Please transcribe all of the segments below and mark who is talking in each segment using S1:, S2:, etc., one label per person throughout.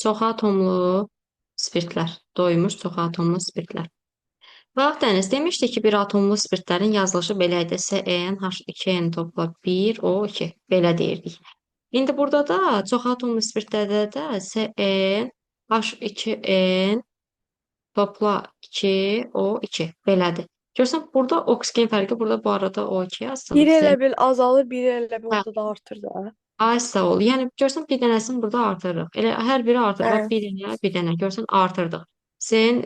S1: Çox atomlu spirtlər. Doymuş çox atomlu spirtlər. Bax, Dəniz demişdi ki, bir atomlu spirtlərin yazılışı belə idi. CnH2n topla 1O2. Belə deyirdik. İndi burada da çox atomlu spirtlərdə də CnH2n topla 2O2. Belədir. Görsən, burada oksigen fərqi, burada bu arada O2 yazsın.
S2: Biri elə bil azalır, biri elə bil orada da artır da.
S1: Ay sağ ol. Yəni görsən bir dənəsini burada artırırıq. Elə hər biri artır. Bax
S2: Hə.
S1: bir dənə, bir dənə görsən artırdıq. Sen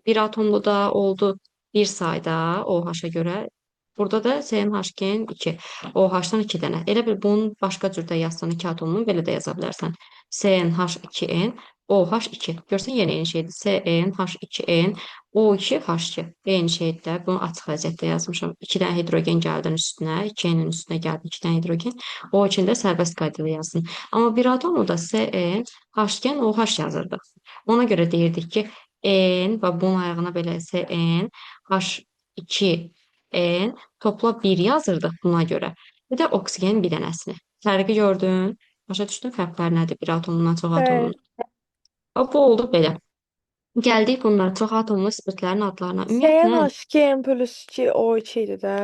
S1: bir atomlu da oldu bir sayda OH-a görə. Burada da CnH2-in 2. OH-dan 2 dənə. Elə bil bunun başqa cürdə yazsan 2 atomlu belə də yaza bilərsən. CnH2n OH2. Görsən yenə eyni şeydir. CnH2n O2H2. Eyni şeydir də. Bunu açıq vəziyyətdə yazmışam. 2 dənə hidrogen gəldi üstünə, 2-nin üstünə gəldi 2 dənə hidrogen. O içində sərbəst qaydada yazsın. Amma bir atomda da CN, H-gen OH yazırdıq. Ona görə deyirdik ki, N və bunun ayağına belə CN, H2N topla 1 yazırdıq buna görə. Bir də oksigen bir dənəsini. Fərqi gördün? Başa düşdün fərqlər nədir bir atomdan çox
S2: Hə.
S1: atomlu? Bu oldu belə. Gəldik bunlar çox atomlu spirtlərin adlarına. Ümumiyyətlə,
S2: CnH2n plus 2 O2 idi də.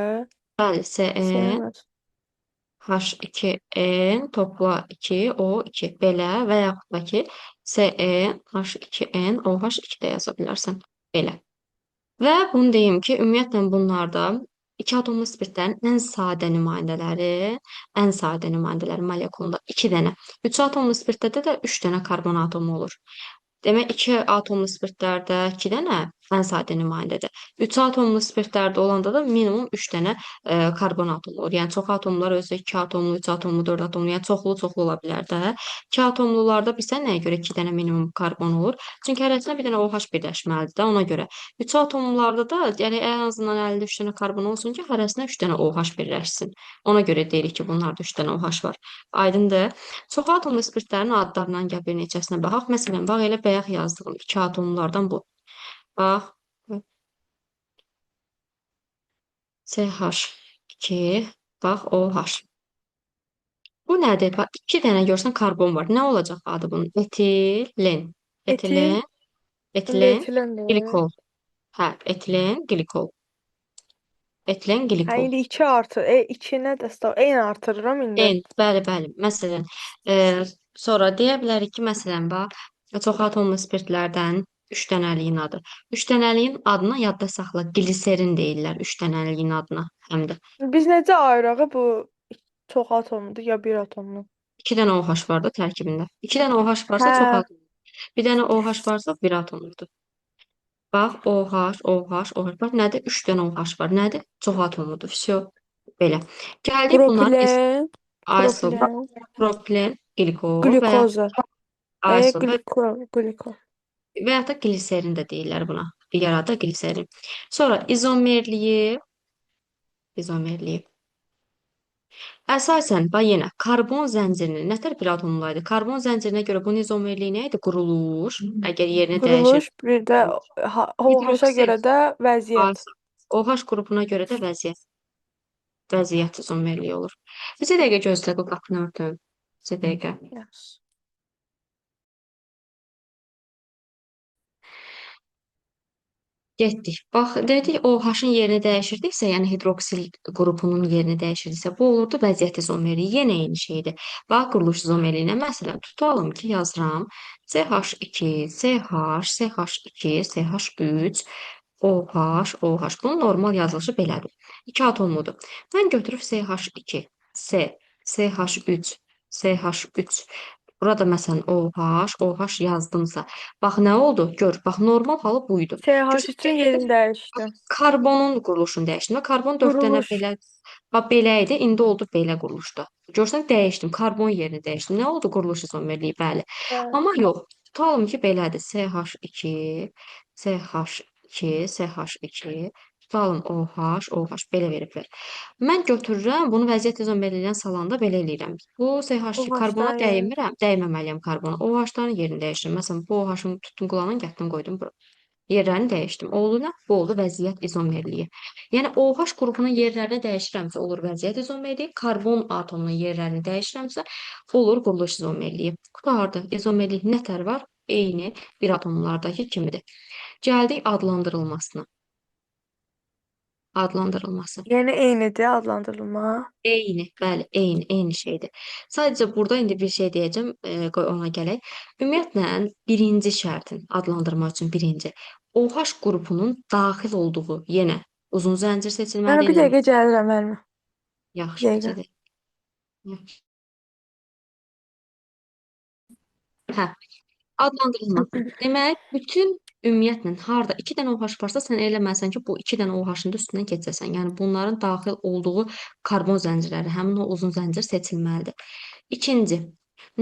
S1: bəli, CN
S2: CnH.
S1: H2N topla 2O2 belə və yaxud da ki CnH2n OH2 də yaza bilərsən. Belə. Və bunu deyim ki, ümumiyyətlə bunlarda iki atomlu spirtlərin ən sadə nümunələri molekulunda 2 dənə. 3 atomlu spirtdə də 3 dənə karbon atomu olur. Demək, 2 atomlu spirtlərdə 2 dənə ən sadə nümunədir. 3 atomlu spirtlərdə olanda da minimum 3 dənə karbon atomu olur. Yəni çox atomlar özü 2 atomlu, 3 atomlu, 4 atomlu, yəni çoxlu ola bilər də. 2 atomlularda bilsən nəyə görə 2 dənə minimum karbon olur? Çünki hərəsinə bir dənə OH birləşməlidir də ona görə. 3 atomlularda da yəni ən azından əlində 3 dənə karbon olsun ki, hərəsinə 3 dənə OH birləşsin. Ona görə deyirik ki, bunlarda 3 dənə OH var. Aydındır? Çox atomlu spirtlərin adlarından gəl bir neçəsinə baxaq. Məsələn, bax elə bayaq yazdığım 2 atomlulardan bu. Bax, CH2, bax OH. Bu nədir? Bax, 2 dənə görsən karbon var. Nə olacaq adı bunun? Etilen.
S2: Etil,
S1: Etilen,
S2: indi
S1: etilen,
S2: etilendir.
S1: glikol. Hə, etilen, glikol. Etilen,
S2: Hə,
S1: glikol.
S2: indi 2 artır. 2 nə dəstə? Eyni artırıram indi.
S1: Bəli. Məsələn, e, sonra deyə bilərik ki, məsələn, bax, çox atomlu spirtlərdən 3 dənəliyin adı. 3 dənəliyin adına yadda saxla. Gliserin deyirlər 3 dənəliyin adına həm də.
S2: Biz necə ayıraq bu çox atomludur ya bir atomlu?
S1: 2 dənə OH var da tərkibində. 2 dənə OH varsa çox
S2: Hə,
S1: atomludur. Bir dənə OH varsa bir atomludur. Bax, OH. Bax, nədir? 3 dənə OH var. Nədir? Çox atomludur. Vsyo. Belə. Gəldik bunların
S2: propilen,
S1: iso,
S2: propilen,
S1: propilen, glikol və ya
S2: glükoza.
S1: iso
S2: Gliko.
S1: və ya da gliserin də deyirlər buna. Digər adı gliserin. Sonra izomerliyi. Əsasən, bax yenə karbon zəncirinin nətər bir atomlu idi? Karbon zəncirinə görə bunun izomerliyi nə idi? Quruluş. Əgər yerini dəyişir.
S2: Quruluş, bir də OH-a
S1: Hidroksil.
S2: görə də vəziyyət.
S1: OH qrupuna görə də vəziyyət izomerliyi olur. Bizə dəqiqə gözlə, bu qapını örtün. Bizə dəqiqə.
S2: Yes.
S1: Getdik. Bax, dedik OH-ın yerini dəyişirdiksə, yəni hidroksil qrupunun yerini dəyişirdiksə, bu olurdu vəziyyət izomerliyi. Yenə eyni şeydir. Bax, quruluş izomerliyinə məsələn tutalım ki, yazıram CH2, CH, CH2, CH3, OH. Bunun normal yazılışı belədir. 2 atomludur. Mən götürüb CH2, CH3, CH3 burada məsələn OH yazdımsa, bax nə oldu? Gör, bax normal halı buydu.
S2: CH
S1: Görsən
S2: üçün
S1: gətirdim
S2: yerini dəyişdim.
S1: karbonun quruluşunu dəyişdim. Karbon 4 dənə
S2: Quruluş.
S1: belə bax belə idi, indi oldu belə quruluşda. Görsən dəyişdim, karbon yerini dəyişdim. Nə oldu? Quruluş izomerliyi, bəli.
S2: Hə.
S1: Amma yox, tutalım ki, belədir. CH2, CH2, CH2, tutalım OH belə veriblər. Mən götürürəm, bunu vəziyyət izomerliyinə salanda belə eləyirəm. Bu CH2 karbona
S2: OH-dan yerini.
S1: dəymirəm, dəyməməliyəm karbona. OH-ların yerini dəyişirəm. Məsələn, bu OH-ın tutdum, qulağına gətirin, qoydum bura. Yerlərini dəyişdim. Oldu nə? Bu oldu vəziyyət izomerliyi. Yəni OH qrupunun yerlərini dəyişirəmsə olur vəziyyət izomerliyi, karbon atomunun yerlərini dəyişirəmsə olur quruluş izomerliyi. Qurtardı. İzomerlik nətər var? Eyni bir atomlardakı kimidir. Gəldik adlandırılmasına. Adlandırılması.
S2: Yəni eynidir adlandırılma.
S1: Eyni, bəli, eyni şeydir. Sadəcə burada indi bir şey deyəcəm, qoy ona gələk. Ümumiyyətlə, birinci şərtin adlandırma üçün birinci, OH qrupunun daxil olduğu yenə uzun zəncir
S2: Mən
S1: seçilməlidir.
S2: bir
S1: Eləmi?
S2: dəqiqə gəlirəm müəllimə. Bir
S1: Yaxşı,
S2: dəqiqə.
S1: bizə də. Hə, adlandırılması. Demək, bütün ümumiyyətlə harda 2 dənə OH varsa, sən eləməlisən ki, bu 2 dənə OH-ın da üstündən keçəsən. Yəni bunların daxil olduğu karbon zəncirləri, həmin o uzun zəncir seçilməlidir. İkinci,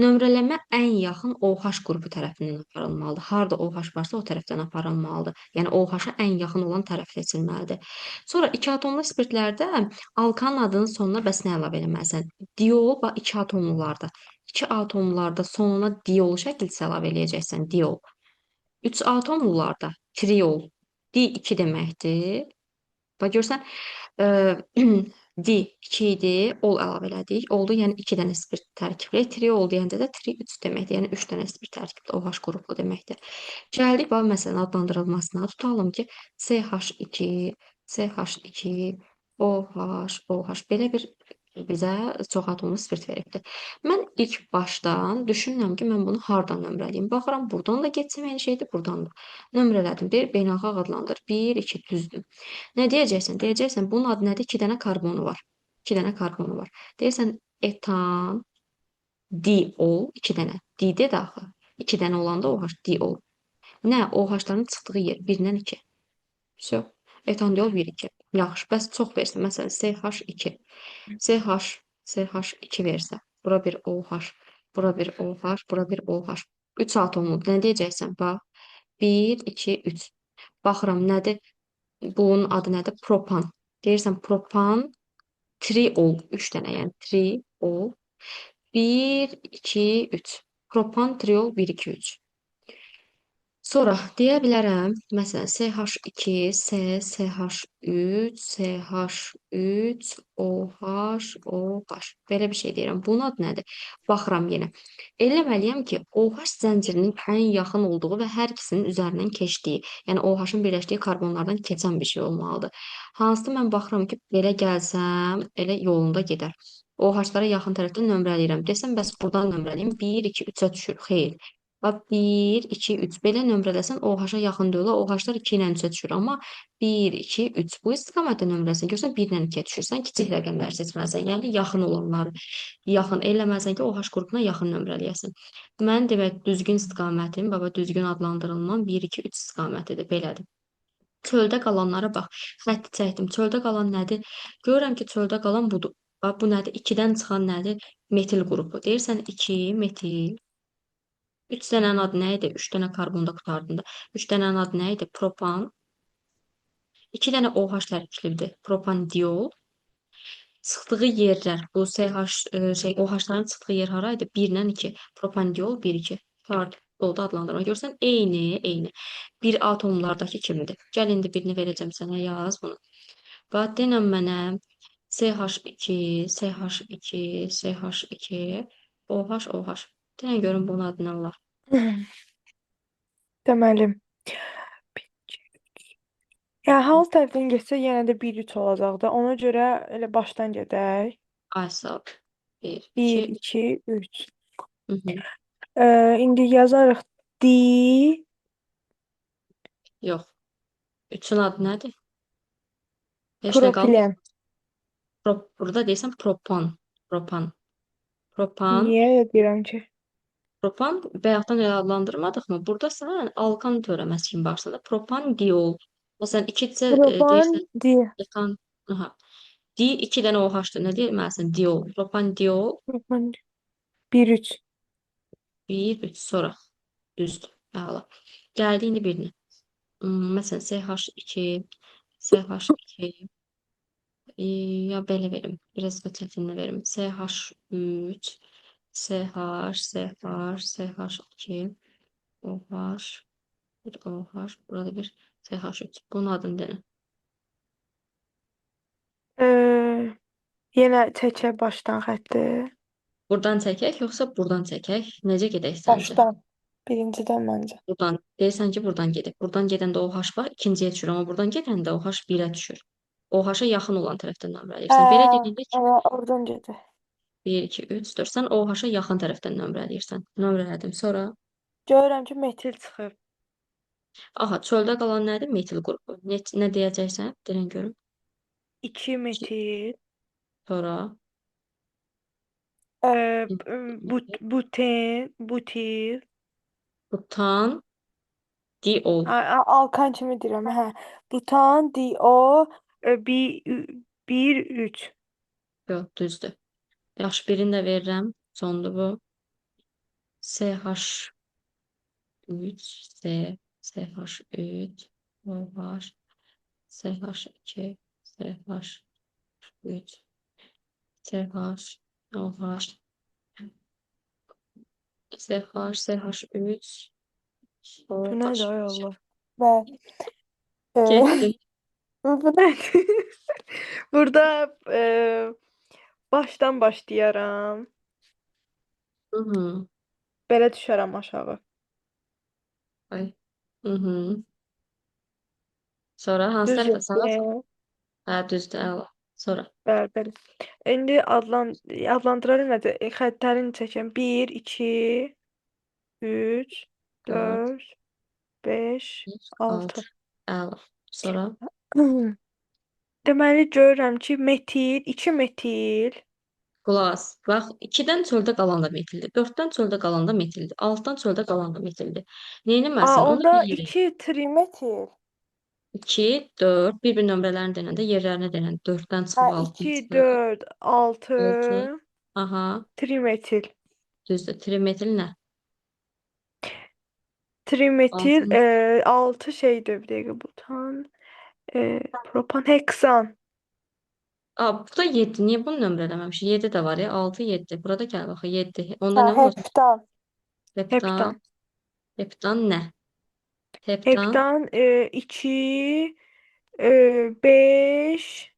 S1: nömrələmə ən yaxın OH qrupu tərəfindən aparılmalıdır. Harda OH varsa o tərəfdən aparılmalıdır. Yəni OH-a ən yaxın olan tərəf seçilməlidir. Sonra iki atomlu spirtlərdə alkanın adının sonuna bəs nə əlavə etməlisən? Diol və iki atomlularda. İki atomlularda sonuna diol şəkildə əlavə eləyəcəksən, diol. Üç atomlularda triol. D2 deməkdir. Bax görsən, D 2 idi, ol əlavə elədik. Oldu, yəni 2 dənə spirt tərkibli. Tri ol deyəndə də tri 3 deməkdir. Yəni 3 dənə spirt tərkibli OH qrupu deməkdir. Gəldik bax məsələn adlandırılmasına. Tutalım ki, CH2, CH2, OH, OH belə bir bizə çox atomlu spirt veribdir. Mən ilk başdan düşünürəm ki, mən bunu hardan nömrələyim? Baxıram, burdan da getsəm eyni şeydir, burdan da. Nömrələdim. Bir beynəlxalq adlandır. 1, 2, düzdür. Nə deyəcəksən? Deyəcəksən, bunun adı nədir? 2 dənə karbonu var. 2 dənə karbonu var. Deyirsən, etan, diol, 2 dənə. D-dir də axı. 2 dənə olanda OH, diol. Nə? OH-ların çıxdığı yer 1-dən 2. Vsyo. Etandiol 1, 2. Yaxşı, bəs çox versin. Məsələn, CH2. CH, CH2 versə. Bura bir OH, bura bir OH, bura bir OH. 3 atomludur. Nə deyəcəksən? Bax. 1, 2, 3. Baxıram, nədir? Bunun adı nədir? Propan. Deyirsən propan, triol, 3 dənə, yəni triol. 1, 2, 3. Propan, triol, 1, 2, 3. Sonra deyə bilərəm, məsələn, CH2, C, CH3, CH3, OH, OH. Belə bir şey deyirəm. Bunun adı nədir? Baxıram yenə. Eləməliyəm ki, OH zəncirinin ən yaxın olduğu və hər ikisinin üzərindən keçdiyi, yəni OH-ın birləşdiyi karbonlardan keçən bir şey olmalıdır. Hansıdır mən baxıram ki, belə gəlsəm, elə yolunda gedər. OH-lara yaxın tərəfdən nömrələyirəm. Desəm, bəs buradan nömrələyim. 1, 2, 3-ə düşür. Xeyr. Bax 1, 2, 3 belə nömrələsən OH-a yaxın deyil. OH-lar 2 ilə 3-ə düşür. Amma 1, 2, 3 bu istiqamətdə nömrələsən. Görsən 1 ilə 2-yə düşürsən, kiçik rəqəmləri seçməlisən. Yəni yaxın olanları yaxın eləməlisən ki, OH qrupuna yaxın nömrələyəsən. Mən demək düzgün istiqamətim, baba düzgün adlandırılmam 1, 2, 3 istiqamətidir. Belədir. Çöldə qalanlara bax. Xətti çəkdim. Çöldə qalan nədir? Görürəm ki, çöldə qalan budur. Bax bu nədir? 2-dən çıxan nədir? Metil qrupu. Deyirsən 2 metil. 3 dənənin adı nə idi? 3 dənə karbonda qurtardığında. 3 dənənin adı nə idi? Propan. 2 dənə OH tərkiblidir. Propandiol. Çıxdığı yerlər, bu CH OH-ların çıxdığı yer hara idi? 1 ilə 2. Propandiol 1, 2. Qurtardı. Oldu adlandırma. Görsən, eyni. Bir atomlardakı kimidir. Gəl indi birini verəcəm sənə, yaz bunu. Bax, denən mənə CH2, CH2, CH2, OH, OH. Denən görüm bunun adı nə olar?
S2: Deməli. Yəni hansı tərəfdən getsə yenə də 1-3 olacaqdı. Ona görə elə başdan gedək.
S1: Ay sağ ol. 1,
S2: 1,
S1: 2,
S2: 2, 3.
S1: hı hı.
S2: İndi yazarıq D,
S1: Yox. Üçün adı nədir? Heç nə qalmır.
S2: propilen.
S1: Burada deyirsən propan. Propan. Propan.
S2: Niyə elə deyirəm ki?
S1: Propan bayaqdan elə adlandırmadıq mı? Burada sən alkan törəməsi kimi başladı. Propan diol. Məsələn, ikicə
S2: Propan
S1: deyirsən
S2: D.
S1: etan. Aha. Di 2 dənə OH-dır. Nə deməlisən? Diol. Propan diol.
S2: Propan 1, 3.
S1: 1, 3 sonra. Düzdür. Əla. Gəldi indi birinə. Məsələn, CH2, CH2, ya belə verim. Biraz da çətinlə verim. CH3, CH, CH, CH2, OH. Bir OH, burada bir CH3. Bunun adını denə.
S2: Ee, Yenə çəkə başdan xətti.
S1: Buradan çəkək, yoxsa buradan çəkək? Necə gedək səncə?
S2: Başdan. Birincidən məncə.
S1: Buradan deyirsən ki, buradan gedək. Buradan gedəndə OH var, ikinciyə düşür, amma buradan gedəndə OH 1-ə düşür. OH-a yaxın olan tərəfdən nömrə
S2: Hə,
S1: eləyirsən. Belə gedəndə
S2: oradan gedir.
S1: 1, 2, 3, 4. Sən OH-a yaxın tərəfdən nömrə eləyirsən. Nömrə elədim. Sonra
S2: Görürəm ki, metil çıxıb.
S1: aha, çöldə qalan nədir? Metil qrupu. Nə deyəcəksən? Deyən görüm.
S2: 2 metil.
S1: Sonra
S2: Butil.
S1: butan, diol.
S2: Alkan kimi deyirəm. Hə. Butan, DO, 1, 3.
S1: Yox, düzdür. Yaxşı, birini də verirəm. Sondur bu. CH3, C, CH3, OH, CH2, CH3, CH, OH, CH, CH3,
S2: Bu nədir
S1: OH.
S2: ay Allah? Və
S1: Getdi.
S2: bu nədir? Burada başdan başlayaram.
S1: Hı hı.
S2: Belə düşərəm aşağı.
S1: Ay. Hı hı. Sonra hansı tərəfə sağa?
S2: Düzdür.
S1: Hə, düzdür, əla. Sonra
S2: Bəli, bəli. İndi adlandırarım nədir? Xəttlərini çəkəm. 1, 2, 3,
S1: 4,
S2: 4, 5,
S1: 5, 6.
S2: 6.
S1: Əla. Sonra
S2: Deməli görürəm ki, metil, 2 metil.
S1: qulaq as. Bax, 2-dən çöldə qalan da metildir. 4-dən çöldə qalan da metildir. 6-dan çöldə qalan da metildir. Neynəməlisən? Onu
S2: Onda
S1: bir yerə.
S2: 2 trimetil.
S1: 2, 4, bir-bir nömrələrini denəndə yerlərini denən. 4-dən
S2: Hə,
S1: çıxıb 6-dan
S2: 2,
S1: çıxıb
S2: 4, 6
S1: 6. Aha,
S2: trimetil.
S1: düzdür. Trimetil nə?
S2: Trimetil
S1: 6-nın.
S2: 6 şeydir bir dəqiqə butan. Propan heksan.
S1: Aa, burada 7. Niyə bunu nömrə eləməmişik? 7 də var ya. 6, 7. Burada gəl bax 7. Onda
S2: Hə,
S1: nə olacaq?
S2: heptan.
S1: Heptan.
S2: Heptan.
S1: Heptan nə? Heptan.
S2: Heptan 2, 5,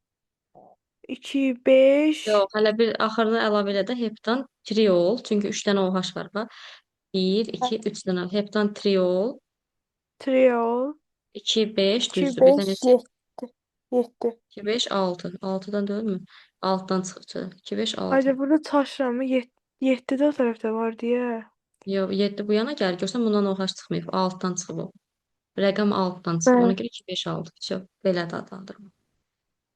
S2: 2, 5,
S1: Yox, hələ bir axırını əlavə elə də heptan triol. Çünki 3 dənə OH var bax. 1, 2, 3 dənə heptan triol.
S2: triol,
S1: 2, 5
S2: 2,
S1: düzdür. Bir də
S2: 5,
S1: neçə?
S2: 7. 7.
S1: 2, 5, 6. 6-dan deyilmi? 6-dan çıxdı. 2, 5, 6.
S2: Haydi burada çaşıram. 7 də o tərəfdə var deyə.
S1: Yox, 7 bu yana gəl. Görsən bundan OH çıxmayıb. 6-dan çıxıb o. Rəqəm 6-dan çıxıb. Ona
S2: Bəli.
S1: görə 2, 5, 6. Çox belə də adlandırma.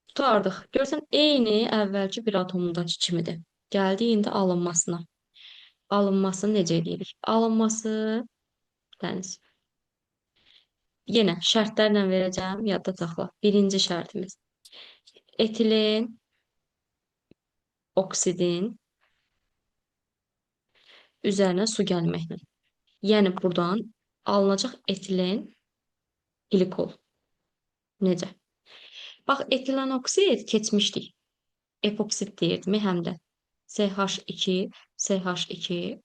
S1: Qurtardıq. Görsən eyni əvvəlki bir atomundakı kimidir. Gəldik indi alınmasına. Alınmasını necə edirik? Alınması dəniz. Yenə şərtlərlə verəcəm, yadda saxla. Birinci şərtimiz. Etilen, oksidin üzərinə su gəlməklə. Yəni buradan alınacaq etilen glikol. Necə? Bax, etilen oksid keçmişdik. Epoksit deyirdim həm də. CH2, CH2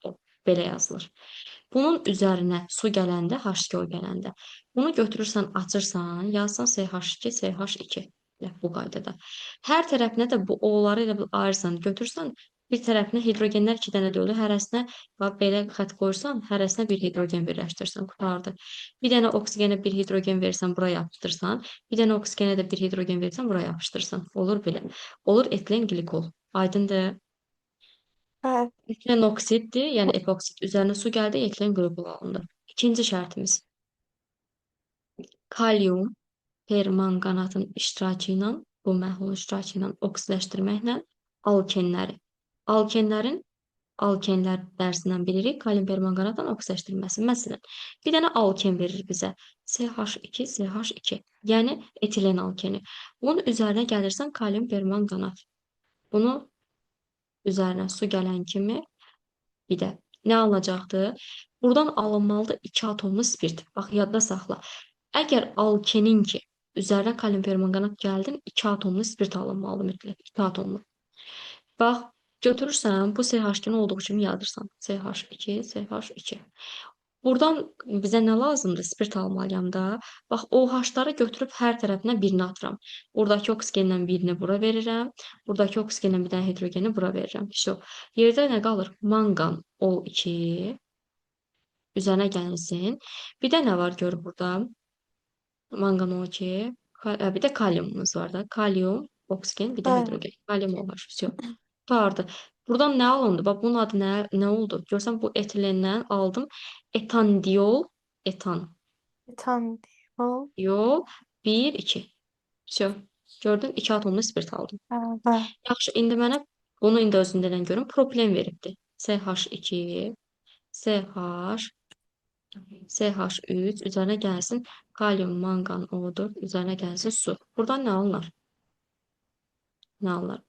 S1: belə yazılır. Bunun üzərinə su gələndə, H2O gələndə, bunu götürürsən, açırsan, yazsan CH2, CH2 bu qaydada. Hər tərəfinə də bu O-ları elə ayırsan, götürsən, bir tərəfinə hidrogenlər 2 dənə dölü, hərəsinə belə xətt qoyursan, hərəsinə bir hidrogen birləşdirsən, qurtardı. Bir dənə oksigenə bir hidrogen versən, buraya yapışdırsan, bir dənə oksigenə də bir hidrogen versən, buraya yapışdırsan. Olur belə. Olur etilen glikol. Aydındır.
S2: Hə.
S1: Etilen oksiddir, yəni epoksit. Üzərinə su gəldi, etilen qrupul alındı. İkinci şərtimiz. Kalium permanganatın iştirakı ilə, bu məhlulun iştirakı ilə oksidləşdirməklə alkenləri. Alkenlərin alkenlər dərsindən bilirik, kalium permanganatla oksidləşdirilməsi. Məsələn, bir dənə alken verir bizə. CH2, CH2. Yəni etilen alkeni. Bunun üzərinə gəlirsən kalium permanganat. Bunu üzərinə su gələn kimi bir də nə alınacaqdır? Buradan alınmalıdır 2 atomlu spirt. Bax, yadda saxla. Əgər alkenin ki, üzərinə kalium permanganat gəldin, 2 atomlu spirt alınmalıdır mütləq. 2 atomlu. Bax, götürürsən, bu CH2-ni olduğu kimi yazırsan. CH2, CH2. Buradan bizə nə lazımdır? Spirt almalıyam da. Bax, OH-ları götürüb hər tərəfinə birini atıram. Buradakı oksigendən birini bura verirəm. Buradakı oksigendən bir dənə hidrogeni bura verirəm. Vsyo. Yerdə nə qalır? Manqan O2 üzərinə gəlsin. Bir də nə var gör burada? Manqan O2. Bir də kaliumumuz var da. Kalium, oksigen, bir də
S2: Bəli.
S1: hidrogen. Kalium OH. Vsyo. Qurtardı. Buradan nə alındı? Bax, bunun adı nə oldu? Görsən bu etilendən aldım. Etandiol, etan.
S2: Etandiol.
S1: Yol 1, 2. Vsyo. Gördün? 2 atomlu spirt aldım.
S2: Hə.
S1: Yaxşı, indi mənə bunu indi özündən görüm. Propilen veribdi. CH2, CH, CH3 üzərinə gəlsin. Kalium, manqan, O4 üzərinə gəlsin su. Buradan nə alınır? Nə alınır?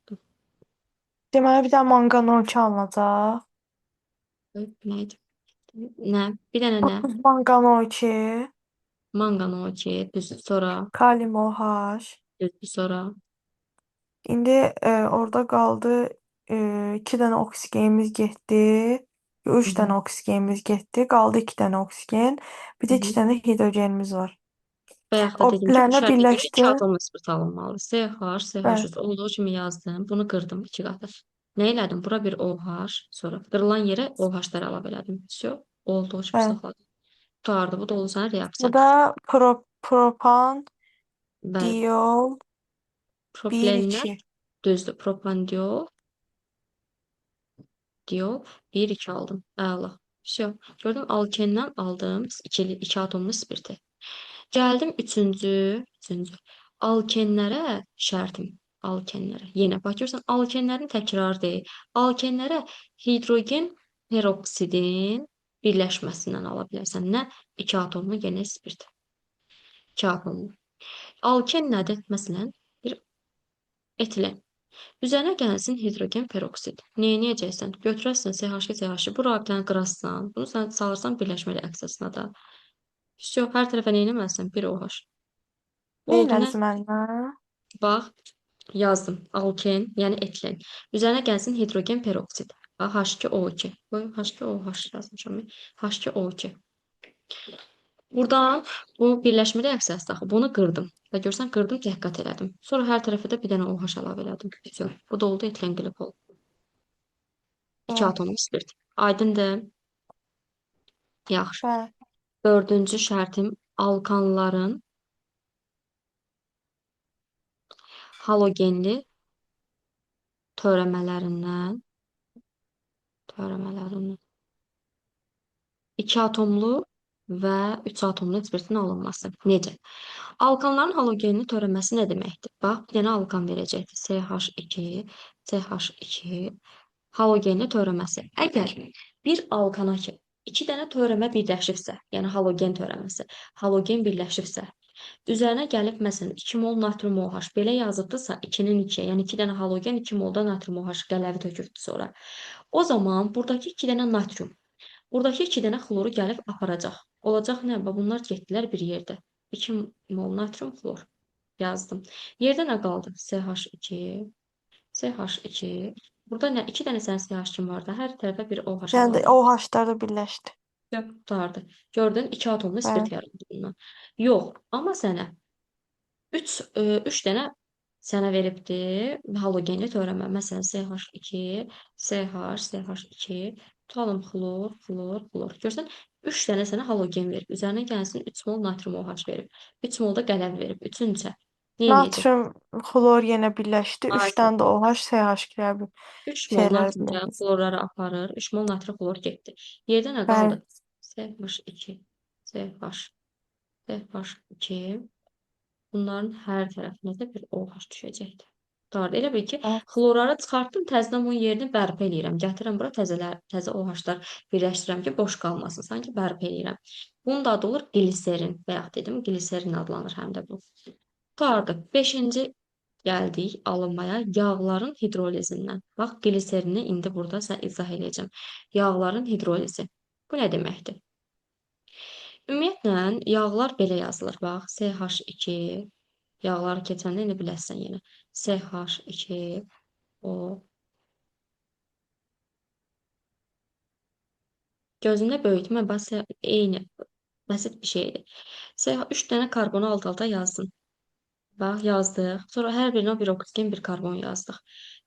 S2: Deməli bir də manqan alınacaq.
S1: Nə idi? Nə? Bir dənə nə?
S2: Manqan O2,
S1: Manqan O2, düzdür. Sonra,
S2: kalium OH.
S1: düzdür. Sonra.
S2: İndi orada qaldı 2 dənə oksigenimiz getdi.
S1: Hı
S2: 3
S1: hı.
S2: dənə oksigenimiz getdi. Qaldı 2 dənə oksigen. Bir
S1: Hı
S2: də 2
S1: hı.
S2: dənə hidrogenimiz var.
S1: Bayaq da
S2: O
S1: dedim ki, bu
S2: birlərini
S1: şərtə görə 2
S2: birləşdir.
S1: atom nisbət alınmalı. CH,
S2: Bəli.
S1: CH3 olduğu kimi yazdım. Bunu qırdım 2 qatı. Nə elədim? Bura bir OH, sonra qırılan yerə OH-lar əlavə elədim. Vsyo, olduğu kimi
S2: Bəli.
S1: saxladım. Qurtardı. Bu da oldu sənin
S2: Bu
S1: reaksiyan.
S2: da propan,
S1: Bəli.
S2: diol, 1
S1: Propilenlər
S2: 2.
S1: düzdür. Propandiol, diol 1, 2 aldım. Əla. Vsyo. Gördün, alkendən aldım 2 atomlu spirti. Gəldim üçüncü. Alkenlərə şərtim. Alkenlərə. Yenə bax görürsən, alkenlərin təkrarı deyil. Alkenlərə hidrogen peroksidin birləşməsindən ala bilərsən. Nə? 2 atomlu yenə spirt. 2 atomlu. Alken nədir? Məsələn, bir etilen. Üzərinə gəlsin hidrogen peroksid. Neynəyəcəksən? Götürərsən CH2, CH2, bu rabitəni qırarsan. Bunu sən salırsan birləşmə reaksiyasına da. Vsyo, hər tərəfə neynəməlisən? Bir OH. Oldu nə?
S2: Neynəlisən müəllimə?
S1: Bax, yazdım. Alken, yəni etilen. Üzərinə gəlsin hidrogen peroksid. Bax, H2O2. Qoy H2OH yazmışam. H2O2. Buradan bu birləşmə reaksiyası daxı. Bunu qırdım. Və görsən, qırdım, təhqiqat elədim. Sonra hər tərəfə də bir dənə OH əlavə elədim. Vsyo. Bu da oldu etilen qlikol. 2
S2: Bəli.
S1: atomlu spirt. Aydındır. Yaxşı.
S2: Bəli.
S1: Dördüncü şərtim alkanların halogenli törəmələrindən 2 atomlu və 3 atomlu spirtin alınması. Necə? Alkanların halogenli törəməsi nə deməkdir? Bax, bir dənə alkan verəcəkdir. CH2, CH2 halogenli törəməsi. Əgər bir alkana ki, 2 dənə törəmə birləşibsə, yəni halogen törəməsi, halogen birləşibsə, üzərinə gəlib məsələn 2 mol natrium OH belə yazıbdısa 2-nin 2-yə, yəni 2 dənə halogen 2 molda natrium OH qələvi tökübdü sonra. O zaman buradakı 2 dənə natrium, buradakı 2 dənə xloru gəlib aparacaq. Olacaq nə? Bunlar getdilər bir yerdə. 2 mol natrium xlor yazdım. Yerdə nə qaldı? CH2, CH2. Burada nə? 2 dənə sənin CH2 var da, hər tərəfə bir OH
S2: Yəni
S1: əlavə.
S2: OH-lar da birləşdi.
S1: Qurtardı. Gördün, 2 atomlu spirt
S2: Bəli.
S1: yarandı bundan. Yox, amma sənə 3 dənə sənə veribdi halogenli törəmə. Məsələn, CH2, CH, CH2, tutalım xlor, xlor, xlor. Görsən, 3 dənə sənə halogen verib. Üzərinə gəlsin 3 mol natrium OH verib. 3 mol da qələv verib. Üçüncə. Neynəyəcək?
S2: Natrium, xlor yenə birləşdi. 3
S1: Aydın.
S2: dənə də OH, CH2-lər
S1: 3 mol
S2: şeylər
S1: natrium gəlib
S2: birləşdi.
S1: xlorları aparır. 3 mol natrium xlor getdi. Yerdə nə
S2: Bəli.
S1: qaldı? CH2, CH, CH2. Bunların hər tərəfinə də bir OH düşəcəkdir. Doğru. Elə bil ki,
S2: Bəli.
S1: xlorları çıxartdım, təzədən bunun yerini bərpa eləyirəm. Gətirirəm bura təzə OH-lar birləşdirirəm ki, boş qalmasın. Sanki bərpa eləyirəm. Bunun da adı olur gliserin. Bayaq dedim, gliserin adlanır həm də bu. Qurtardı. 5-ci gəldik alınmaya yağların hidrolizindən. Bax, gliserini indi burada sən izah edəcəm. Yağların hidrolizi. Bu nə deməkdir? Ümumiyyətlə, yağlar belə yazılır. Bax, CH2, yağları keçəndə indi biləsən yenə. CH2, O, Gözündə böyütmə, bax, eyni, basit bir şeydir. 3 dənə karbonu alt-alta yazdın. Bax, yazdıq. Sonra hər birinə bir oksigen, bir karbon yazdıq.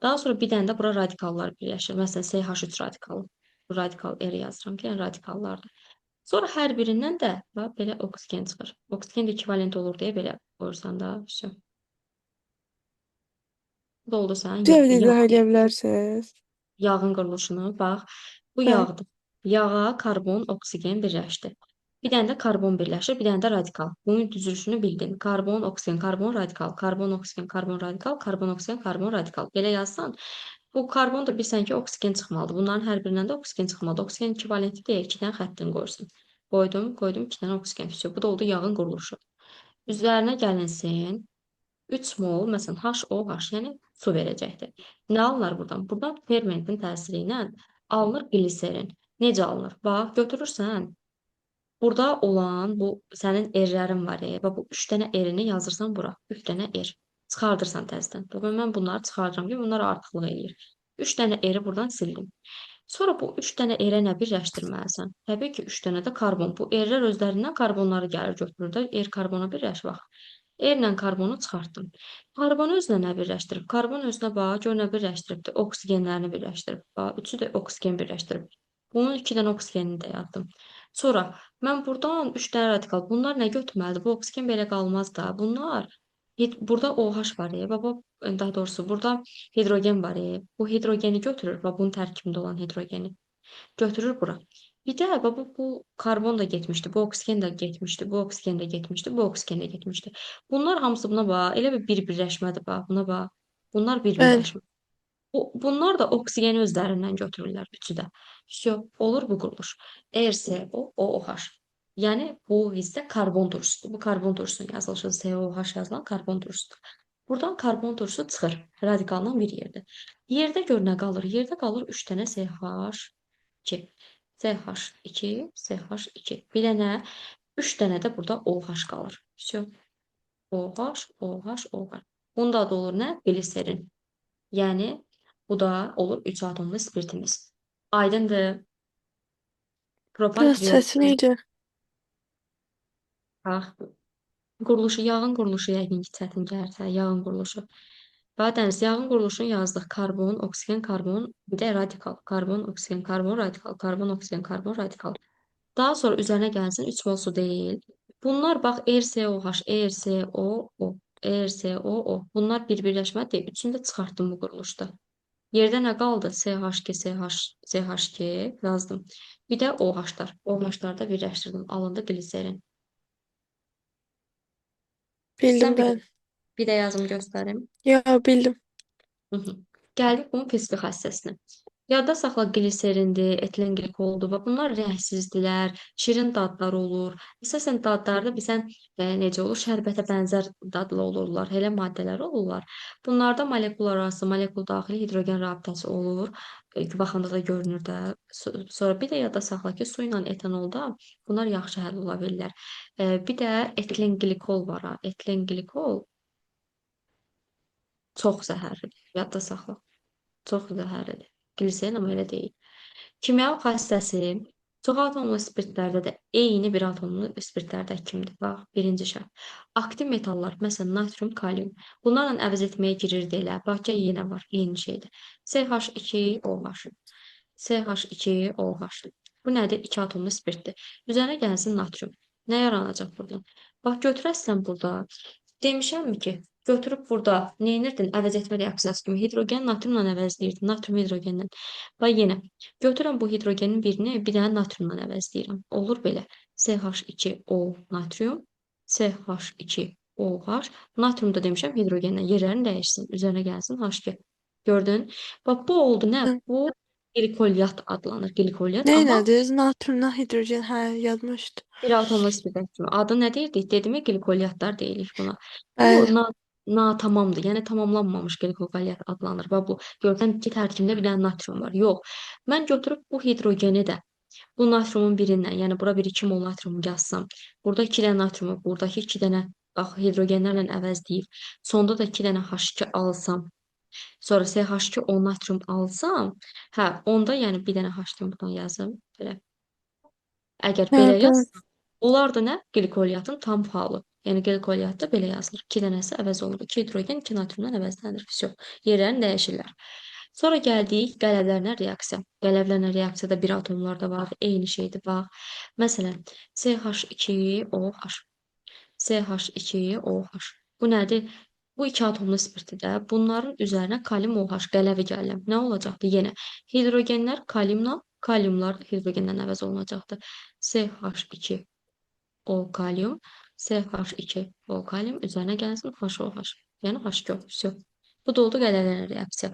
S1: Daha sonra bir dənə də bura radikallar birləşir. Məsələn, CH3 radikalı. Bu radikal R yazıram ki, yəni radikallardır. Sonra hər birindən də bax, belə oksigen çıxır. Oksigen də ekvivalent olur deyə belə qoyursan da. Все. Bu da oldu sənin
S2: Bir də izah edə bilərsiniz?
S1: yağın quruluşunu. Bax, bu
S2: Bəli.
S1: yağdır. Yağa karbon, oksigen birləşdi. Bir dənə də karbon birləşir, bir dənə də radikal. Bunun düzülüşünü bildin. Karbon, oksigen, karbon, radikal. Karbon, oksigen, karbon, radikal. Karbon, oksigen, karbon, radikal. Belə yazsan, bu karbon da bilsən ki, oksigen çıxmalıdır. Bunların hər birindən də oksigen çıxmalıdır. Oksigen ekvivalenti deyil, 2 dənə xəttin qoyursun. Qoydum 2 dənə oksigen. Bu da oldu yağın quruluşu. Üzərinə gəlinsin. 3 mol, məsələn, HOH, yəni su verəcəkdir. Nə alınır buradan? Buradan fermentin təsiri ilə alınır gliserin. Necə alınır? Bax, götürürsən, burada olan bu sənin erlərin var və bu 3 dənə erini yazırsan bura. 3 dənə er. Çıxardırsan təzədən. Mən bunları çıxardıram ki, bunlar artıqlıq eləyir. 3 dənə eri buradan sildim. Sonra bu 3 dənə erə nə birləşdirməlisən? Təbii ki, 3 dənə də karbon. Bu erlər özlərindən karbonları gəlir götürür də. Er karbona birləşir, bax. Erlə karbonu çıxartdım. Karbonu özünə nə birləşdirib? Karbon özünə bax, gör nə birləşdiribdir? Oksigenlərini birləşdirib. Bax, üçü də oksigen birləşdirib. Bunun 2 dənə oksigenini də yazdım. Sonra mən buradan 3 dənə radikal. Bunlar nə götürməlidir? Bu oksigen belə qalmaz da. Bunlar burada OH var ya, baba, daha doğrusu burada hidrogen var ya. Bu hidrogeni götürür və bunun tərkibində olan hidrogeni götürür bura. Bir də bu karbon da getmişdi, bu oksigen də getmişdi, bu oksigen də getmişdi, bu oksigen də getmişdi. Bunlar hamısı buna bax, elə bir birləşmədir bax, buna bax. Bunlar bir
S2: Bəli.
S1: birləşmə. Bunlar da oksigeni özlərindən götürürlər, üçü də. Все, olur bu quruluş. RCO, OH. Yəni bu hissə karbon turşusudur. Bu karbon turşusunun yazılışı COH yazılan karbon turşusudur. Buradan karbon turşusu çıxır radikaldan bir yerdə. Yerdə gör nə qalır? Yerdə qalır 3 dənə CH2. CH2, CH2. Bir dənə, 3 dənə də burada OH qalır. Все. OH, OH, OH. Bunda da olur nə? Gliserin. Yəni bu da olur 3 atomlu spirtimiz. Aydındır. Propan
S2: Biraz səsi
S1: trioxid.
S2: necə?
S1: Bax, quruluşu, yağın quruluşu yəqin ki, çətin gəlir sənə, yağın quruluşu. Bax, dəniz, yağın quruluşunu yazdıq. Karbon, oksigen, karbon, bir də radikal. Karbon, oksigen, karbon, radikal. Karbon, oksigen, karbon, radikal. Daha sonra üzərinə gəlsin 3 mol su deyil. Bunlar bax RCOH, RCOO, RCOO. Bunlar bir birləşmə deyil. Üçünü də çıxartdım bu quruluşda. Yerdə nə qaldı? CH2, CH, CH2 yazdım. Bir də OH-lar. OH-ları da birləşdirdim. Alındı gliserin.
S2: Bildim
S1: İstəyirsən
S2: mən.
S1: bir də yazım göstərim.
S2: Ya bildim.
S1: Hı -hı. Gəldik bunun fiziki xassəsinə. Yadda saxla, gliserindir, etilen glikoldur və bunlar rəngsizdirlər, şirin dadları olur. Əsasən dadları da bilsən necə olur? Şərbətə bənzər dadlı olurlar, elə maddələr olurlar. Bunlarda molekul arası, molekul daxili hidrogen rabitəsi olur. Baxanda da görünür də. Sonra bir də yadda saxla ki, su ilə etanolda bunlar yaxşı həll ola bilirlər. Bir də etilen glikol var ha. Etilen glikol çox zəhərlidir. Yadda saxla. Çox zəhərlidir. Gliserin amma elə deyil. Kimyəvi xassəsi çox atomlu spirtlərdə də eyni bir atomlu spirtlərdə kimdir? Bax, birinci şərt. Aktiv metallar, məsələn, natrium, kalium. Bunlarla əvəz etməyə girirdi elə. Bax, yenə var, eyni şeydir. CH2OH. CH2OH. Bu nədir? 2 atomlu spirtdir. Üzərinə gəlsin natrium. Nə yaranacaq buradan? Bax, götürəsən burada. Demişəmmi ki, götürüb burada neynirdin? Əvəz etmə reaksiyası kimi hidrogen natriumla əvəzləyirdin. Natrium hidrogenlə. Bax, yenə. Götürəm bu hidrogenin birini bir dənə natriumla əvəzləyirəm. Olur belə. CH2O natrium, CH2OH. Natrium da demişəm hidrogenlə. Yerlərini dəyişsin. Üzərinə gəlsin H2. Gördün? Bax, bu oldu nə?
S2: Hə.
S1: Bu glikolyat adlanır. Glikolyat. Amma
S2: Neylədiniz? Natriumdan hidrogen, hə, yazmışdı.
S1: bir atomlu spirtlər kimi. Adı nə deyirdik? Dedim ya, glikolyatlar deyirik buna. Bu
S2: Bəli.
S1: natamamdır. Yəni tamamlanmamış glikolyat adlanır. Və bu görürsən ki, tərkibində bir dənə natrium var. Yox. Mən götürüb bu hidrogeni də bu natriumun birindən, yəni bura bir 2 mol natrium yazsam, burada 2 dənə natriumu, buradakı 2 dənə bax hidrogenlərlə əvəzləyib, sonda da 2 dənə H2 alsam, sonra CH2O natrium alsam, hə, onda yəni bir dənə H2 buradan yazım, belə. Əgər
S2: Hə,
S1: belə
S2: bəli.
S1: yazsan, onlar da nə? Qlikoliatın tam halı. Yəni qlikoliatda belə yazılır. 2 dənəsi əvəz olunur. 2 hidrogen 2 natriumdan əvəzlənir. Vəsə. Yerlərini dəyişirlər. Sonra gəldik qələvlərlə reaksiya. Qələvlərlə reaksiyada bir atomlar da var, eyni şeydir. Bax, məsələn, CH2OH. CH2OH. Bu nədir? Bu iki atomlu spirtdə bunların üzərinə kalium OH qələvi gəlir. Nə olacaqdı? Yenə hidrogenlər kaliumla, kaliumlar hidrogendən əvəz olunacaqdı. CH2O kalium, CH2O kalium üzərinə gəlsin HOH. Yəni H2O. Vəsə. Bu da oldu qələvlərlə reaksiya.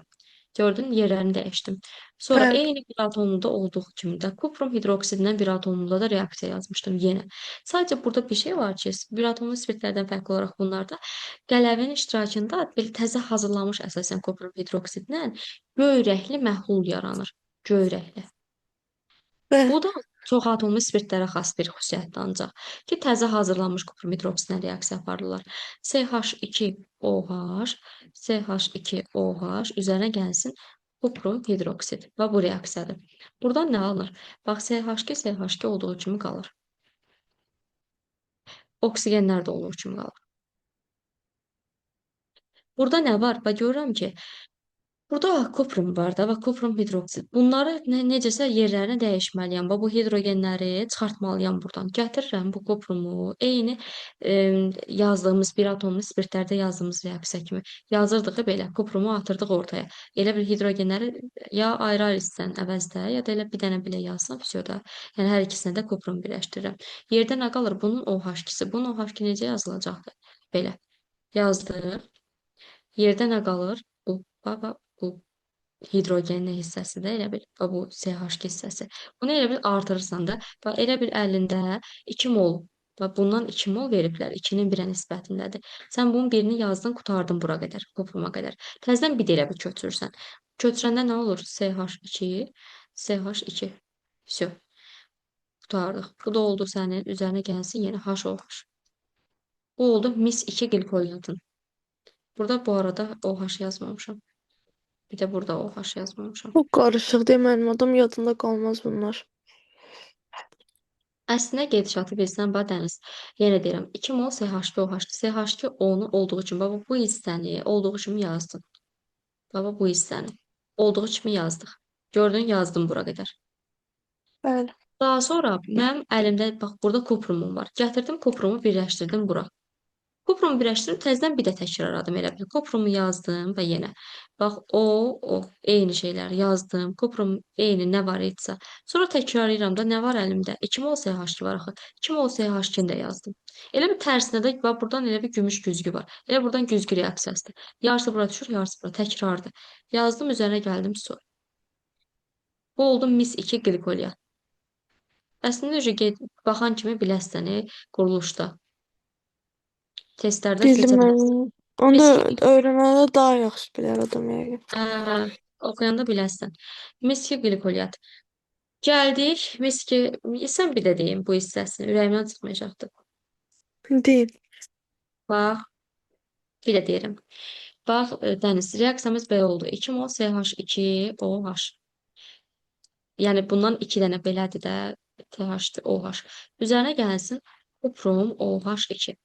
S1: Gördün, yerlərini dəyişdim. Sonra
S2: Bəli.
S1: eyni bir atomunda olduğu kimi də kuprum hidroksidindən bir atomunda da reaksiya yazmışdım yenə. Sadəcə burada bir şey var ki, bir atomlu spirtlərdən fərqli olaraq bunlarda qələvənin iştirakında belə təzə hazırlanmış əsasən kuprum hidroksidindən göy rəngli məhlul yaranır. Göy rəngli.
S2: Bəli.
S1: Bu da çox atomlu spirtlərə xas bir xüsusiyyətdir ancaq ki, təzə hazırlanmış kuprum hidroksidlə reaksiya aparırlar. CH2OH, CH2OH üzərinə gəlsin kuprum hidroksid və bu reaksiyadır. Buradan nə alınır? Bax, CH2, CH2 olduğu kimi qalır. Oksigenlər də olduğu kimi qalır. Burada nə var? Bax, görürəm ki, burada kuprum var da və kuprum hidroksid. Bunları necəsə yerlərini dəyişməliyəm. Bu hidrogenləri çıxartmalıyam buradan. Gətirirəm bu kuprumu eyni yazdığımız bir atomlu spirtlərdə yazdığımız reaksiya kimi yazırdıq belə. Kuprumu atırdıq ortaya. Elə bir hidrogenləri ya ayrı-ayrı istsən əvəzdə, ya da elə bir dənə belə yazsam vəsə da. Yəni hər ikisinə də kuprum birləşdirirəm. Yerdə nə qalır? Bunun OH2-si. Bunun OH2 necə yazılacaqdı? Belə. Yazdıq. Yerdə nə qalır? Bu, bu hidrogenli hissəsidir, elə bil. Bu CH2 hissəsi. Bunu elə bil artırırsan da, bax elə bil əlində 2 mol, bax bundan 2 mol veriblər. 2-nin 1-ə nisbətindədir. Sən bunun birini yazdın, qurtardın bura qədər, kupruma qədər. Təzədən bir də elə bil köçürürsən. Köçürəndə nə olur? CH2, CH2. Vəsə. Qurtardıq. Bu da oldu sənin üzərinə gəlsin yenə HOH. Bu oldu mis 2 qlikoliatın. Burada bu arada OH yazmamışam. Bir də burada OH yazmamışam.
S2: Çok karışık değil mi mənim adam? Yadında qalmaz bunlar.
S1: Əslində gedişatı bilsən, bax Dəniz, yenə deyirəm, 2 mol CH2OH-dır. CH2 onu olduğu kimi, bax bu hissəni olduğu kimi yazdın. Bax bu hissəni olduğu kimi yazdıq. Gördün, yazdım bura qədər.
S2: Bəli.
S1: Daha sonra mənim əlimdə bax burada kuprumum var. Gətirdim kuprumu birləşdirdim bura. Kuprumu birləşdirib təzədən bir də təkrarladım elə bil. Kuprumu yazdım və yenə. Bax o, eyni şeylər yazdım. Kuprum eyni nə var idisə. Sonra təkrarlayıram da nə var əlimdə? 2 mol CH2 var axı. 2 mol CH2-ni də yazdım. Elə bir tərsinə də bax buradan elə bir gümüş güzgü var. Elə buradan güzgü reaksiyasıdır. Yarısı bura düşür, yarısı bura. Təkrardır. Yazdım, üzərinə gəldim su. Bu oldu mis 2 qlikoliat. Əslində baxan kimi biləsən quruluşda. Testlərdən
S2: Bildim
S1: seçə
S2: mən.
S1: bilərsən.
S2: Onu
S1: Mis
S2: da öyrənəndə daha yaxşı bilər adam yəqin.
S1: Hə, oxuyanda bilərsən. Miski qlikoliat. Gəldik, miski, sən bir də deyim bu hissəsini, ürəyimdən çıxmayacaqdır.
S2: Deyil.
S1: Bax, bir də deyirəm. Bax, Dəniz, reaksiyamız belə oldu. 2 mol CH2OH. Yəni bundan 2 dənə belədir də, CH2OH. Üzərinə gəlsin kuprum OH2.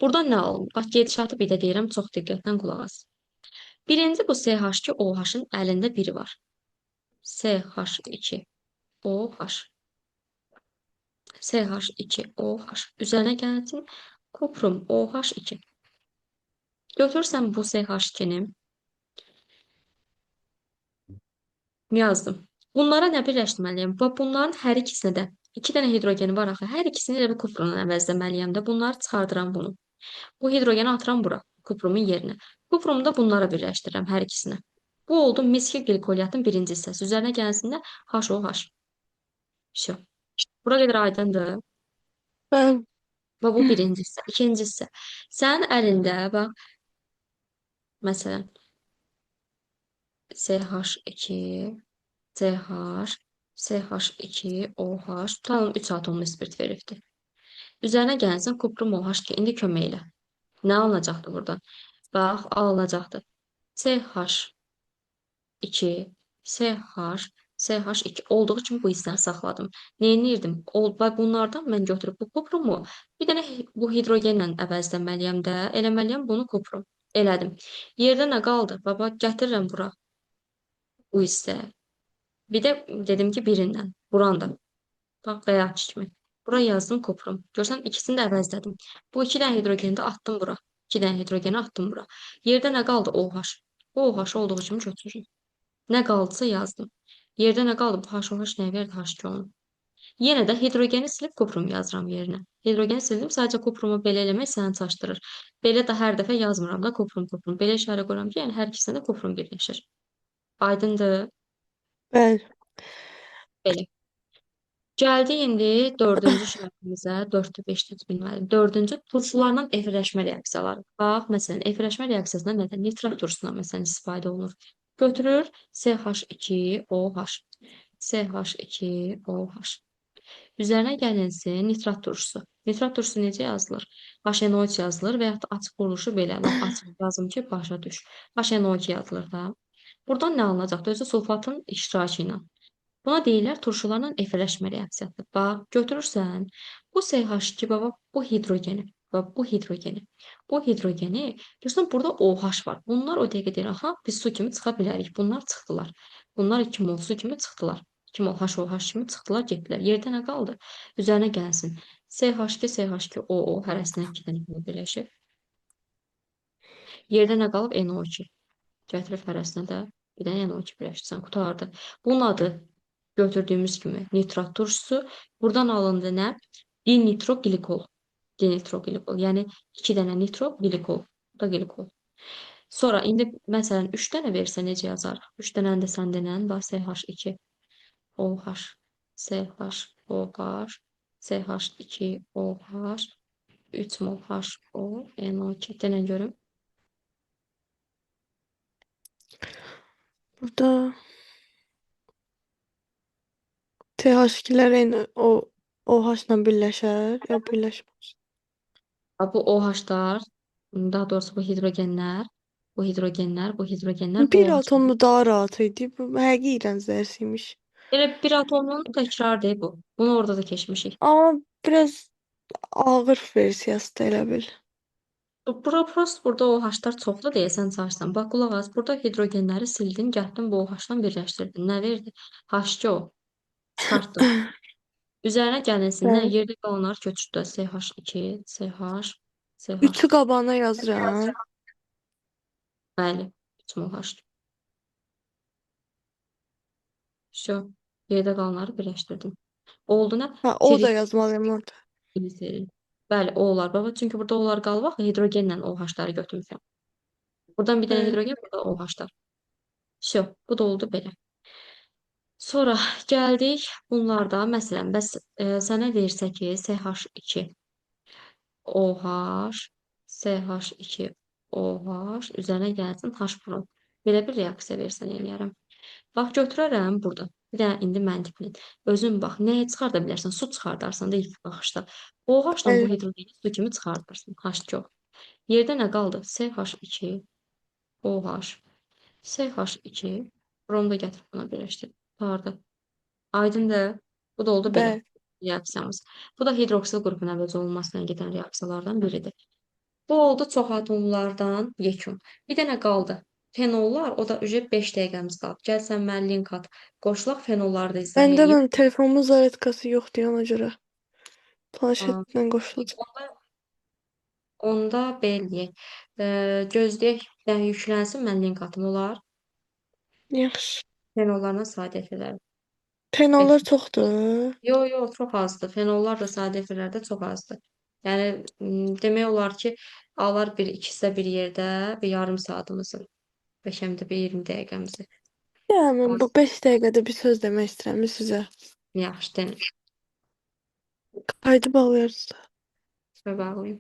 S1: Buradan nə alım? Bax, gedişatı bir də deyirəm, çox diqqətlə qulaq as. Birinci bu CH2OH-ın əlində biri var. CH2OH. CH2OH. Üzərinə gəlsin kuprum OH2. Götürürsən bu CH2-ni yazdım. Bunlara nə birləşdirməliyəm? Bax, bunların hər ikisinə də 2 dənə hidrogeni var axı. Hər ikisini elə bir kuprumla əvəzləməliyəm də. Bunları çıxardıram bunu. Bu hidrogeni atıram bura, kuprumun yerinə. Kuprumu da bunlara birləşdirirəm hər ikisinə. Bu oldu miski qlikoliatın birinci hissəsi. Üzərinə gəlsin də HOH. Vəsə. Bura qədər aydındır.
S2: Bəli.
S1: Və bu birinci hissə. İkinci hissə. Sənin əlində, bax, məsələn, CH2, CH, CH2OH, tutalım 3 atomlu spirt veribdir. Üzərinə gəlsin kuprum OH2. İndi kömək elə. Nə alınacaqdır buradan? Bax, alınacaqdır. CH2, CH, CH2 olduğu kimi bu hissəni saxladım. Neynirdim? Bax bunlardan mən götürüb bu kuprumu bir dənə bu hidrogenlə əvəzləməliyəm də. Eləməliyəm bunu kuprum. Elədim. Yerdə nə qaldı? Baba gətirirəm bura bu hissə. Bir də dedim ki birindən. Buran da. Bax veya kimi. Bura yazdım kuprum. Görsən ikisini də əvəzlədim. Bu iki dənə hidrogeni də atdım bura. İki dənə hidrogeni atdım bura. Yerdə nə qaldı? OH. Bu OH olduğu kimi götürürüm. Nə qaldısa yazdım. Yerdə nə qaldı? Bu H nəyə verdi? H2-unu. Yenə də hidrogeni silib kuprum yazıram yerinə. Hidrogeni sildim, sadəcə kuprumu belə eləmək səni çaşdırır. Belə də hər dəfə yazmıram da kuprum kuprum. Belə işarə qoyuram ki, yəni hər ikisində də kuprum birləşir. Aydındır?
S2: Bəli.
S1: Belə. Gəldik indi dördüncü şərtimizə, 4-dür, 5-dir bilmədim. Dördüncü turşularla efirləşmə reaksiyaları. Bax, məsələn, efirləşmə reaksiyasında nədən? Nitrat turşusundan məsələn istifadə olunur. Götürür CH2OH. CH2OH. Üzərinə gəlinsin nitrat turşusu. Nitrat turşusu necə yazılır? HNO2 yazılır və yaxud da açıq quruluşu belə, lap açıq yazım ki, başa düş. HNO2 yazılır da. Buradan nə alınacaqdır? Özü sulfatın iştirakı ilə. Buna deyirlər turşularla efirləşmə reaksiyası. Bax, götürürsən, bu CH2 baba, bu hidrogeni, bax, bu hidrogeni, görürsən burada OH var. Bunlar o dəqiqə deyir, aha, biz su kimi çıxa bilərik. Bunlar çıxdılar. Bunlar 2 mol su kimi çıxdılar. 2 mol HOH kimi çıxdılar, getdilər. Yerdə nə qaldı? Üzərinə gəlsin. CH2, CH2, OO hərəsindən 2 dənə birləşir. Yerdə nə qalıb? NO2. Gətirib hərəsinə də bir dənə NO2 birləşdirsən, qurtardı. Bunun adı götürdüyümüz kimi nitrat turşusu. Buradan alındı nə? Dinitroglikol. Dinitroglikol. Yəni 2 dənə nitroqlikol. Bu da glikol. Sonra indi məsələn 3 dənə versə necə yazarıq? 3 dənəni də sən denən, bax CH2 OH, CH OH, CH2 OH, 3 mol HO, NO2 denən görüm.
S2: Burada TH2-lər o OH-la birləşər, ya birləşmir.
S1: Bu OH-lar, daha doğrusu bu hidrogenlər, bu
S2: Bir
S1: OH.
S2: atomlu daha rahat idi. Bu həqiqi iyrənc dərs imiş.
S1: Elə bir atomluğun təkrardır bu. Bunu orada da keçmişik.
S2: Amma biraz ağır versiyası da elə bil.
S1: Prost burada OH-lar çoxlu deyəsən çarsan. Bax qulaq as, burada hidrogenləri sildin, gəldin bu OH-la birləşdirdin. Nə verdi? H2O. Çıxartdın. Üzərinə gəlinsin, nə
S2: Bəli.
S1: yerdə qalanları köçürdü. CH2, CH,
S2: Üçü
S1: CH.
S2: qabağına yazıram.
S1: Bəli, 3 mol H. Всё. Yerdə qalanları birləşdirdim. Oldu nə?
S2: Ha, o da yazmalıyım orada.
S1: Gliserin. Bəli, o olar baba. Çünki burada onlar qalıb axı hidrogenlə OH-ları götürmüşəm. Buradan bir dənə
S2: Bəli.
S1: hidrogen, burada OH-lar. Всё, bu da oldu belə. Sonra gəldik bunlarda məsələn, bəs sənə versə ki, CH2 OH, CH2 OH üzərinə gəlsin H brom. Belə bir reaksiya versən eləyərəm. Bax götürərəm burada. Bir dənə indi məntiqlə. Özün bax, nəyi çıxarda bilərsən? Su çıxardarsan da ilk baxışda. OH-la bu
S2: Bəli.
S1: hidrogeni su kimi çıxardırsın. H2O. Yerdə nə qaldı? CH2 OH. CH2 bromu da gətirib buna birləşdir. Qurtardı. Aydındır. Bu da oldu belə
S2: Bəli.
S1: reaksiyamız. Bu da hidroksil qrupunun əvəz olunmasına gedən reaksiyalardan biridir. Bu oldu çox atomlardan yekun. Bir dənə qaldı. Fenollar, o da 5 dəqiqəmiz qalıb. Gəl sən mənə link at. Qoşulaq fenolları da
S2: Məndə
S1: izləyək.
S2: mən telefonumun zaryadkası yoxdur ona görə.
S1: Aa,
S2: Planşetlə qoşulacaq.
S1: onda belə eləyək. Gözləyək, bir dənə yüklənsin, mən link atım olar.
S2: Yaxşı.
S1: Fenollarla sadə efirlər.
S2: Fenollar çoxdur.
S1: Yo, çox azdır. Fenollar da sadə efirlərdə çox azdır. Yəni demək olar ki, alır bir ikisi də bir yerdə bir yarım saatımızı, və həm də bir 20 dəqiqəmizi.
S2: Yəni bu
S1: Az.
S2: 5 dəqiqədə bir söz demək istəyirəm sizə.
S1: Yaxşı, denir.
S2: Qayıdıb alırız.
S1: Və bağlayım.